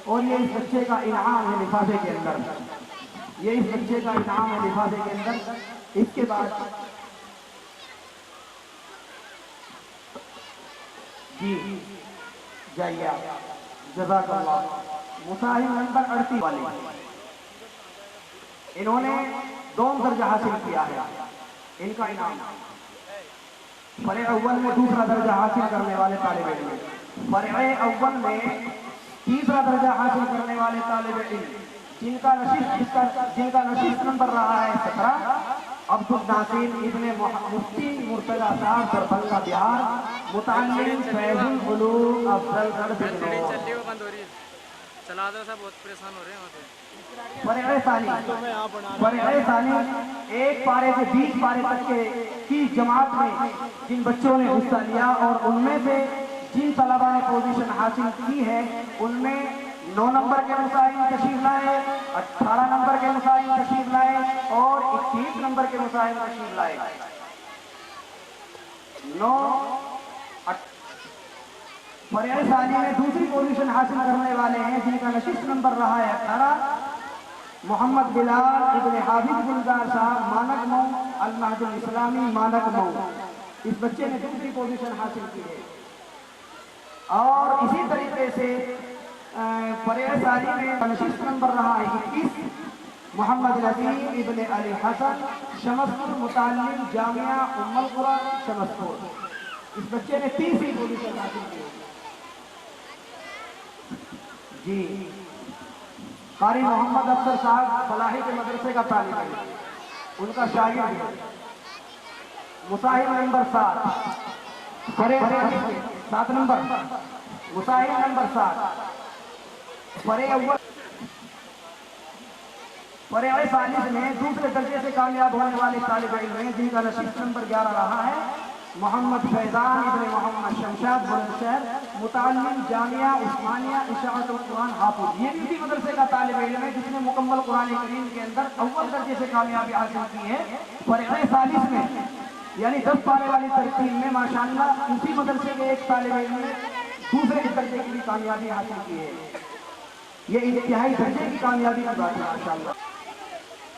اور یہ اس بچے کا انعام ہے لفافے کے اندر، یہ اس بچے کا انعام ہے لفافے کے اندر۔ اس کے بعد جی جائیے آپ، جزاک اللہ۔ مصاحب نمبر 38 والے، انہوں نے دوم درجہ حاصل کیا ہے، ان کا انعام فرع اول میں دوسرا درجہ حاصل کرنے والے طالب علم، فرع اول میں تیسرا درجہ حاصل کرنے والے طالب علم جن کا نشست نمبر رہا ہے 17، عبد الناصر ابن مفتی مرتضیٰ صاحب دربھنگہ بہار، متعلم فیض العلوم افضل گڑھ بجنور۔ چلا دو سب بہت پریشان ہو رہے ہیں۔ فرع ثانی ایک پارے سے 20 پارے تک کی جماعت میں جن بچوں نے حصہ لیا اور ان میں سے جن طلبہ نے پوزیشن حاصل کی ہے ان میں 9 نمبر کے مسائل تشریف لائے، 18 نمبر کے مسائل تشریف لائے اور 21 نمبر کے مسائل تشریف لائے۔ 9 فرع ثانی میں دوسری پوزیشن حاصل کرنے والے ہیں جن کا نشست نمبر رہا ہے 18، محمد بلال ابن حافظ گلزار صاحب مانک مئو، المہد الاسلامی مانک مئو، اس بچے نے دوسری پوزیشن حاصل کی ہے۔ اور اسی طریقے سے فرع ثانی میں نشست نمبر رہا ہے 21، محمد رفیع ابن علی حسن شمس پور، متعلم جامعہ ام القری شمس پور، اس بچے نے تیسری پوزیشن حاصل کی ہے۔ جی قاری محمد افسر صاحب فلاحی کے مدرسے کا طالب ہے، ان کا شاگرد ہے۔ مصاحب نمبر 7، 7 نمبر، مصاحب نمبر 7، فرع ثالث میں دوسرے درجے سے کامیاب ہونے والے طالب علم ہیں جن کا نشست نمبر 11 رہا ہے، محمد فیضان ابن محمد شمشاد بلند شہر، متعلم جامعہ عثمانیہ اشاعت القرآن حافظ، یہ بھی اسی مدرسے کا طالب علم ہے جس نے مکمل قرآن کریم کے اندر اول درجے سے کامیابی حاصل کی ہے۔ فرع ثالث میں یعنی 10 پارے والی ترتیب میں ماشاءاللہ اسی مدرسے کے ایک طالب علم نے دوسرے درجے کی بھی کامیابی حاصل کی ہے۔ یہ انتہائی درجے کی کامیابی کی بات ہے ماشاءاللہ۔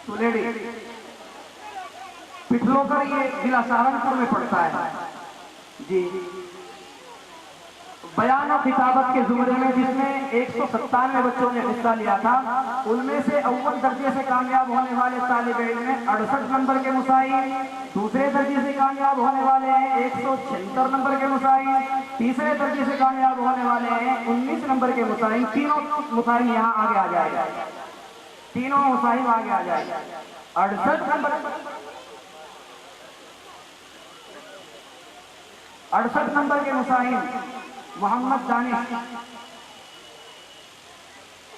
تو لیڈی پٹھلو کر یہ ضلع سہارنپور میں پڑتا ہے۔ جی بیان و خطابت کے زمرے میں جس میں 197 بچوں نے حصہ لیا تھا، ان میں سے اول درجے سے کامیاب ہونے والے طالب علم میں 68 نمبر کے مسائل، دوسرے درجے سے کامیاب ہونے والے ہیں 176 نمبر کے مسائل، تیسرے درجے سے کامیاب ہونے والے ہیں 19 نمبر کے مسائل۔ تینوں مسائل یہاں آگے آ جائے گا، تینوں مسائل آگے آ جائے گا۔ 68 نمبر کے مسائل محمد دانش،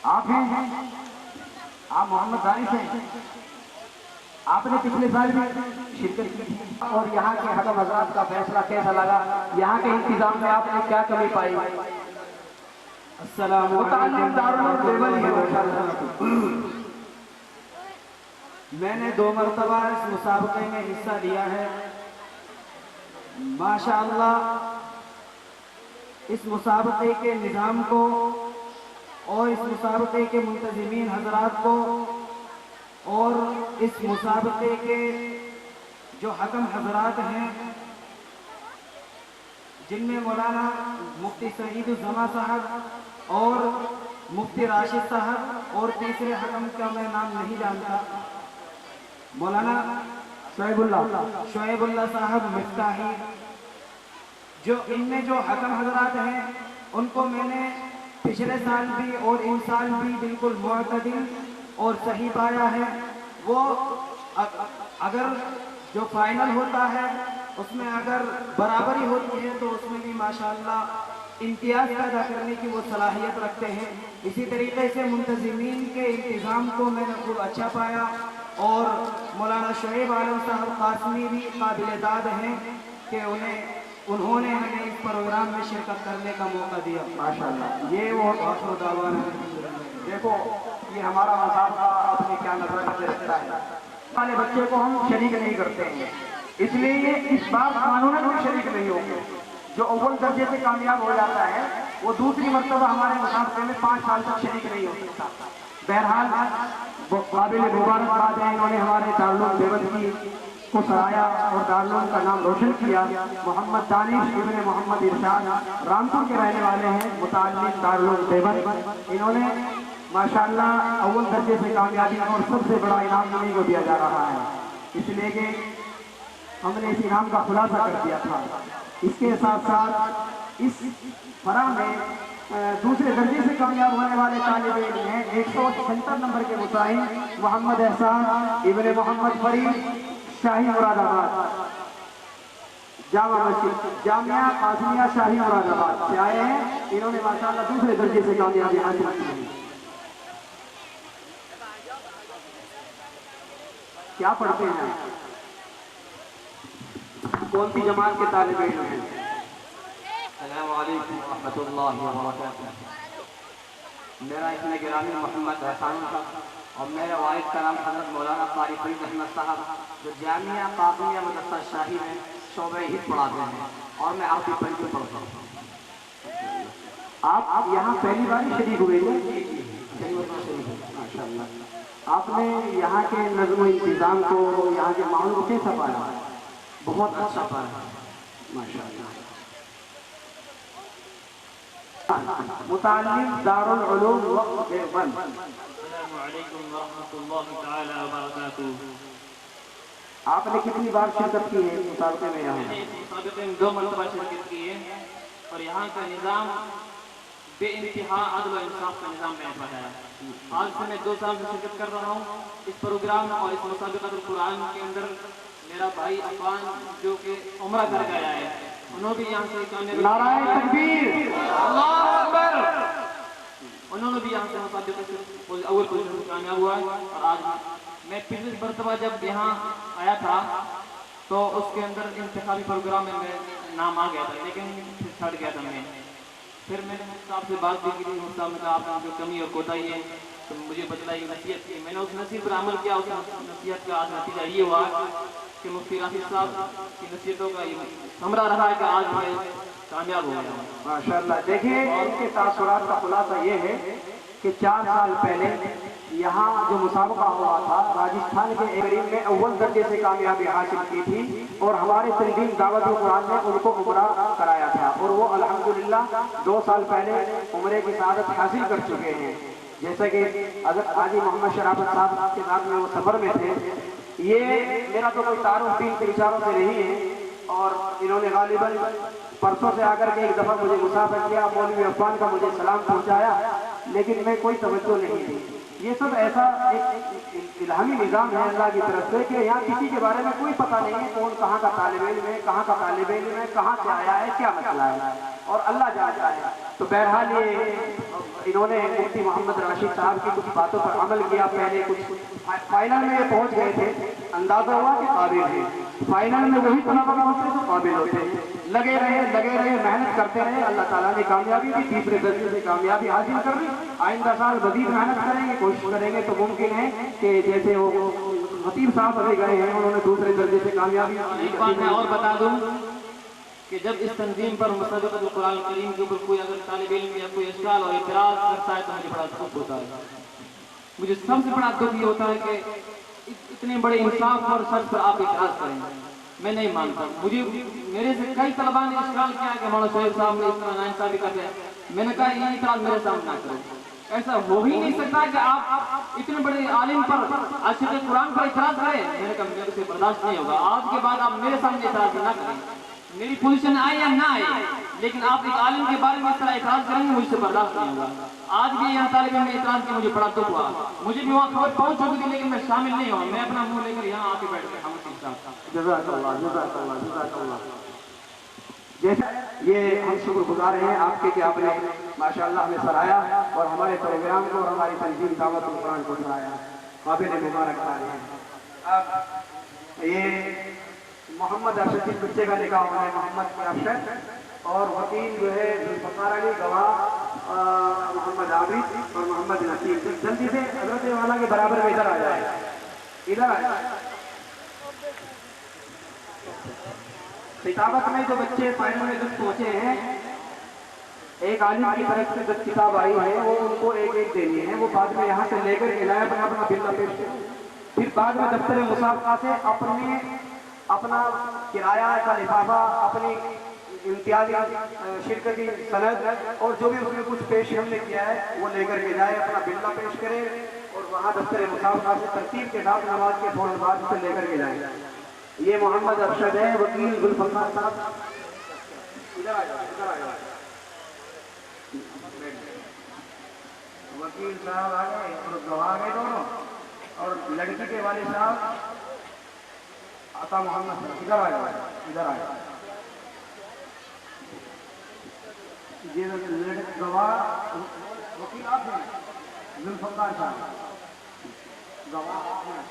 آپ ہیں، آپ محمد دانش ہیں، آپ نے پچھلے سال بھی شرکت کی اور یہاں کے حکم حضرات کا فیصلہ کیسا لگا، یہاں کے انتظام میں آپ نے کیا کمی پائی؟ السلام علیکم۔ میں نے 2 مرتبہ اس مسابقے میں حصہ لیا ہے، ماشاءاللہ اس مسابقے کے نظام کو اور اس مسابقے کے منتظمین حضرات کو اور اس مسابقے کے جو حکم حضرات ہیں جن میں مولانا مفتی سعید الزما صاحب اور مفتی راشد صاحب اور تیسرے حکم کا میں نام نہیں جانتا، مولانا شعیب اللہ صاحب مفتاحی، جو ان میں جو حکم حضرات ہیں ان کو میں نے پچھلے سال بھی اور ان سال بھی بالکل معتدل اور صحیح پایا ہے۔ وہ اگر جو فائنل ہوتا ہے اس میں اگر برابری ہوتی ہے تو اس میں بھی ماشاءاللہ امتیاز پیدا کرنے کی وہ صلاحیت رکھتے ہیں۔ اسی طریقے سے منتظمین کے انتظام کو میں نے خوب اچھا پایا اور مولانا شعیب عالم صاحب قاسمی بھی قابل داد ہیں کہ انہوں نے ہمیں اس پروگرام میں شرکت کرنے کا موقع دیا ماشاءاللہ۔ یہ وہ آخر دعوانا ہے۔ دیکھو یہ ہمارا مسابقہ اپنے کیا نظر میں رکھتا ہے، والے بچے کو ہم شریک نہیں کرتے ہیں، اس لیے اس بار قانوناً ہم شریک نہیں ہوں گے۔ جو اول درجے سے کامیاب ہو جاتا ہے وہ دوسری مرتبہ ہمارے مسابقے میں 5 سال تک شریک نہیں ہو سکتا۔ بہرحال وہ قابل مبارکباد ہے، انہوں نے ہمارے دارالعلوم دیوبند کو سرایا اور دارالعلوم کا نام روشن کیا۔ محمد دانش ابن محمد ارشاد رامپور کے رہنے والے ہیں، متعلم دارالعلوم دیوبند۔ انہوں نے ماشاءاللہ اول درجے سے کامیابی اور سب سے بڑا انعام انہیں کو دیا جا رہا ہے، اس لیے کہ ہم نے اس انعام کا خلاصہ کر دیا تھا۔ اس کے ساتھ ساتھ اس فرح میں دوسرے درجے سے کامیاب ہونے والے طالب علم ہیں 176 نمبر کے متعین محمد احسان ابن محمد فرید شاہی مراد آباد، جامع مسجد جامعہ قاسمیہ شاہی مراد آباد سے آئے ہیں۔ انہوں نے ماشاءاللہ دوسرے درجے سے کامیابی حاصل کی ہے۔ کیا پڑھتے ہیں؟ کون سی جماعت کے طالب علم ہیں؟ السلام علیکم ورحمۃ اللہ وبرکاتہ۔ میرا اسم گرامی محمد احسان تھا اور میرے والد کا نام حضرت مولانا قاری فرید احمد صاحب، جو جامعہ قاسمیہ مدرسہ شاہی میں شعبہ ہند پڑھاتے ہیں، اور میں عربی پنجابی پڑھتا ہوں۔ آپ یہاں پہلی بار ہی شریک ہوئے تھے؟ ماشاءاللہ۔ آپ نے یہاں کے نظم و انتظام کو، یہاں کے ماحول کو کیسا پایا؟ بہت اچھا پڑھا۔ ماشاءاللہ۔ متعلم دارالعلوم وقت دیوبند۔ السلام علیکم ورحمۃ اللہ تعالی وبرکاتہ۔ آپ نے کتنی بار شرکت کی ہے مسابقے میں؟ میں نے اس مسابقے میں 2 مرتبہ شرکت کی ہے، اور یہاں کا نظام بے انتہا عدل و انصاف کا نظام میں پڑھا ہے۔ آج سے میں 2 سال سے شرکت کر رہا ہوں اس پروگرام اور اس مسابقۃ القرآن کے اندر۔ میرا بھائی عفان جو کہ عمرہ کر کے آیا ہے، انہوں بھی یہاں سے کامیابی، نعرہ تکبیر، اللہ اکبر، انہوں نے بھی یہاں سے مسابقے سے اول پوزیشن میں کامیاب ہوا ہے۔ اور آج میں پچھلی مرتبہ جب یہاں آیا تھا تو اس کے اندر انتخابی پروگرام میں نام آ گیا تھا، لیکن پھر چھڑ گیا تھا میں۔ پھر میں نے صاحب سے بات بھی کی، صاحب نے کہا آپ میں جو کمی اور کوتاہی ہے تو مجھے بتلائی، نصیحت کی۔ میں نے اس نصیحت پر عمل کیا، اس نصیحت کا آج نتیجہ یہ ہوا کہ مفتی راشد صاحب کی نصیحتوں کا یہ ثمرہ رہا ہے کہ آج میں کامیاب ہو گیا ہوں۔ ماشاءاللہ۔ دیکھیں ان کے تاثرات کا خلاصہ یہ ہے کہ 4 سال پہلے یہاں جو مسابقہ ہوا تھا راجستھان کے ایک قریب میں اول درجے سے کامیابی حاصل کی تھی، اور ہمارے تنظیم دعوت القرآن نے ان کو عمرہ کرایا تھا، اور وہ الحمدللہ 2 سال پہلے عمرے کی سعادت حاصل کر چکے ہیں۔ جیسا کہ حضرت حاجی محمد شرافت صاحب کے ساتھ میں وہ سفر میں تھے۔ یہ میرا تو کوئی تعارف دین کے اشاروں سے نہیں ہے، اور انہوں نے غالباً پرسوں سے آ کر کے ایک دفعہ مجھے مسافر کیا، مولوی عفان کا مجھے سلام پہنچایا، لیکن میں کوئی توجہ نہیں دی۔ یہ سب ایسا ایک الہامی نظام ہے اللہ کی طرف سے کہ یہاں کسی کے بارے میں کوئی پتہ نہیں ہے کون کہاں کا طالب علم ہے، کہاں کا طالب علم ہے، کہاں سے آیا ہے، کیا مسئلہ ہے، اور اللہ جانتا ہے۔ تو بہرحال یہ انہوں نے مفتی محمد راشد صاحب کی کچھ باتوں پر عمل کیا۔ پہلے کچھ فائنل میں یہ پہنچ گئے تھے، اندازہ ہوا کہ قابل ہیں۔ فائنل میں وہی طلبہ پہنچتے تو قابل ہوتے۔ لگے رہے محنت کرتے رہے، اللہ تعالیٰ نے کامیابی دی، تیسرے درجے سے کامیابی حاصل کر لی۔ آئندہ سال مزید محنت کریں گے، کوشش کریں گے تو ممکن ہے کہ جیسے وہ خطیب صاحب ابھی گئے ہیں، انہوں نے دوسرے درجے سے کامیابی ایک بات میں اور بتا دوں کہ جب اس تنظیم پر مسابقۃ القرآن کریم کے اوپر کوئی اگر طالب علم یا کوئی اشکال اور اعتراض کرتا ہے تو مجھے بڑا دکھ ہوتا ہے۔ مجھے سب سے بڑا دکھ یہ ہوتا ہے کہ اتنے بڑے انصاف اور سچ پر آپ اعتراض کریں، میں نہیں مانتا۔ مجھے میرے سے کئی طلباء نے اشکال کیا کہ مولانا شعیب صاحب نے اس طرح ناانصافی کرتے ہیں، میں نے کہا یہ اعتراض میرے سامنے نہ کرو، ایسا ہو ہی نہیں سکتا کہ آپ اتنے بڑے عالم پر عاشق قرآن پر اعتراض کریں۔ میں نے کہا میرے سے برداشت نہیں ہوگا، آج کے بعد آپ میرے سامنے اعتراض نہ کریں، میری پوزیشن آئے یا نہ آئے، لیکن آپ ایک عالم کے بارے میں اس طرح اعتراض کریں گے، مجھ سے برداشت نہیں ہوگا۔ آج بھی یہاں طالب علم نے اعتراض کیا، مجھے بڑا دکھ ہوا، مجھے بھی وہاں خبر پہنچ چکی تھی لیکن میں شامل نہیں ہوا، میں اپنا منہ لے کر یہاں آ کے بیٹھ گیا۔ جزاک اللہ، جزاک اللہ، جزاک اللہ۔ جیسا یہ ہم شکر گزار ہیں آپ کے کہ آپ نے ماشاءاللہ ہمیں سرایا اور ہمارے پروگرام کو اور ہماری تنظیم دعوت القرآن کو سرایا، قابل مبارکباد ہے۔ اب یہ محمد ارشد جس بچے کا نکاح ہوا ہے، محمد ارشد، اور وکیل جو ہے ذوالفقار علی، گواہ محمد عابد اور محمد نصیر، جلدی سے حضرت والا کے برابر میں ادھر آ جائے، ادھر آ جائے۔ خطابت میں جو بچے فائنل میں تک پہنچے ہیں ایک عالم کی طرف سے جب کتاب آئی ہے وہ ان کو ایک ایک دینی ہے، وہ بعد میں یہاں سے لے کر کے جائے اپنا اپنا بل پیش کریں، پھر بعد میں دفتر مسابقہ سے اپنا کرایہ کا لفافہ، اپنی امتیازی شرکتی سند اور جو بھی اس میں کچھ پیش ہم نے کیا ہے وہ لے کر کے جائے، اپنا بلہ پیش کرے اور وہاں دفتر مسابقہ سے ترتیب کے ساتھ نماز کے فوراً بعد اسے لے کر کے جائے۔ یہ محمد ارشد ہے، وکیل گلفقار صاحب، ادھر آ جائے، ادھر آ جائے، وکیل صاحب آ گئے اور گواہ آ گئے دونوں، اور لڑکی کے والد صاحب عطا محمد صاحب ادھر آ جائے، ادھر آ جائے۔ یہ گواہ وکیل آپ ہیں، ذوالفقار صاحب گواہ آپ ہیں۔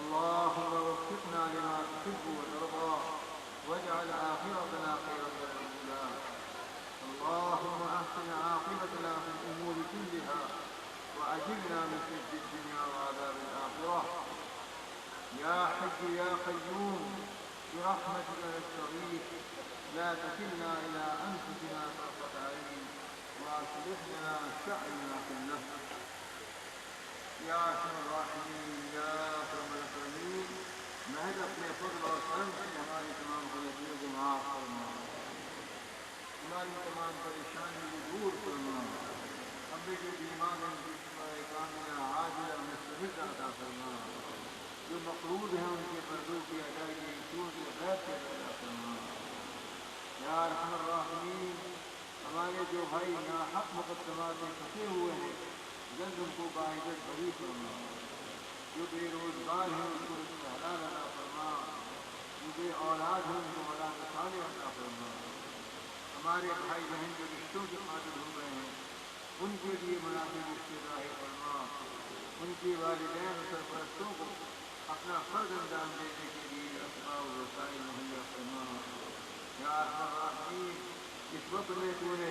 اللهم وفقنا لما تحب وترضى واجعل آخرتنا خيرا من الأولى. اللهم أحسن عاقبتنا في الأمور كلها وأجرنا من خزي الدنيا وعذاب الآخرة. يا حي يا قيوم برحمتك نستغيث لا تكلنا إلى أنفسنا طرفة عين وأصلح لنا شأننا كله. یا ارحم الراحمین یا اکرم الاکرمین، محض اپنے فضل اور کرم سے ہماری تمام غلطیوں کو معاف فرما، ہماری تمام پریشانیوں کو دور فرما، ہمیں جو بیمار ہیں کاملہ عاجلہ مستمر عطا فرما، جو مقروض ہیں ان کے قرضوں کی ادائیگی صورت غیب سے عطا فرما۔ یا ارحم الراحمین، ہمارے جو بھائی ناحق مقدمات میں پھنسے ہوئے ہیں جلد ان کو باعزت بری فرما، جو بے روزگار ہیں ان کو رزق حلال عطا فرما، جو بے اولاد ہیں ان کو اولاد صالح عطا فرما۔ ہمارے بھائی بہن جو رشتوں کے قاتل ہو گئے ہیں ان کے لیے مناسب رشتے ظاہر فرما، ان کے والدین اور سرپرستوں کو اپنا فرض انجام دینے کے لیے اسباب و وسائل مہیا فرما۔ یا ارحم الراحمین، اس وقت میں تو نے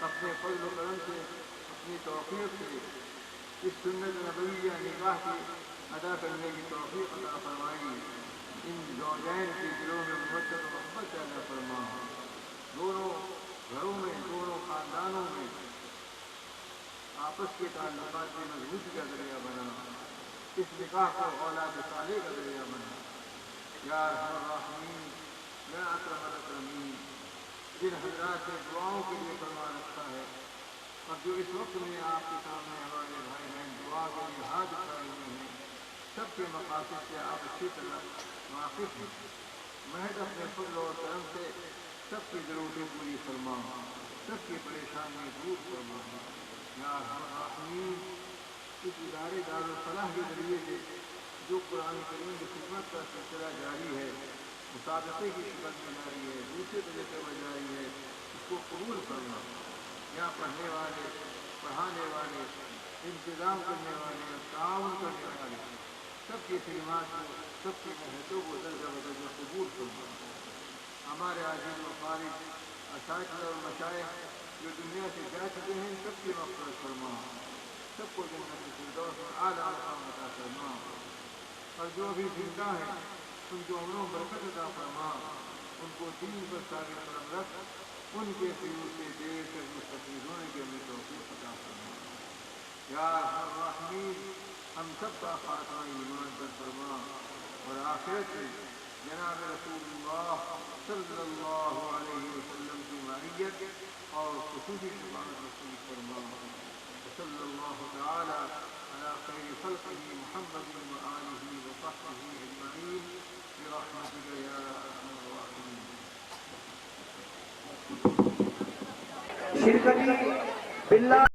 اپنے فضل و کرم سے اپنی توفیق سے اس سنت نبویہ نکاح کی ادا کرنے کی توفیق عطا فرمائی، ان زوجین کے دلوں میں محبت و محبت پیدا فرما، دونوں گھروں میں دونوں خاندانوں میں آپس کے تعلقات میں مضبوطی کا ذریعہ بنا، اس نکاح کو اولاد صالح کا ذریعہ بنا۔ یا ارحم الراحمین یا اکرم الاکرمین، جن حضرات نے دعاؤں کے لیے فرمان رکھا ہے اور جو اس وقت میں آپ کے سامنے ہمارے بھائی بہن دعا کے لیے ہاتھ اٹھائے ہوئے ہیں، سب کے مقاصد سے آپ اچھی طرح واقف ہیں، محض اپنے فضل اور کرم سے سب کی ضرورتیں پوری فرما، سب کی پریشانیاں دور فرما۔ یا ارحم الراحمین، اس ادارے دارالفلاح کے ذریعے سے جو قرآن کریم کی خدمت کا سلسلہ جاری ہے، مسابقے کی شکل میں جاری ہے، دوسرے طریقے میں جاری ہے، اس کو قبول کرنا، یہاں پڑھنے والے، پڑھانے والے، انتظام کرنے والے، تعاون کرنے والے، سب کی خدمات کو، سب کی محنتوں کو درجہ بدرجہ قبول کرنا۔ ہمارے عاجز و فارغ اساتذہ اور مشائخ جو دنیا سے جا چکے ہیں سب کی مغفرت فرما، سب کو جنت الفردوس میں اعلیٰ مقام عطا فرما، اور جو بھی زندہ ہیں ان کی عمروں برکت عطا فرما، ان کو دین پر ثابت قدم رکھ، ان کے فیوز سے دیر تک مستفید ہونے کے ہمیں توفیق عطا فرما۔ یا ارحم الراحمین، ہم سب کا خاتمہ ایمان پر فرما، اور آخرت میں جناب رسول اللہ صلی اللہ علیہ وسلم کی معیت اور خصوصی شفاعت نصیب فرما۔ صلی اللہ تعالی علی خیر خلقہ محمد وآلہ وصحبہ اجمعین برحمتک یا ارحم الراحمین۔ شرکتی باللہ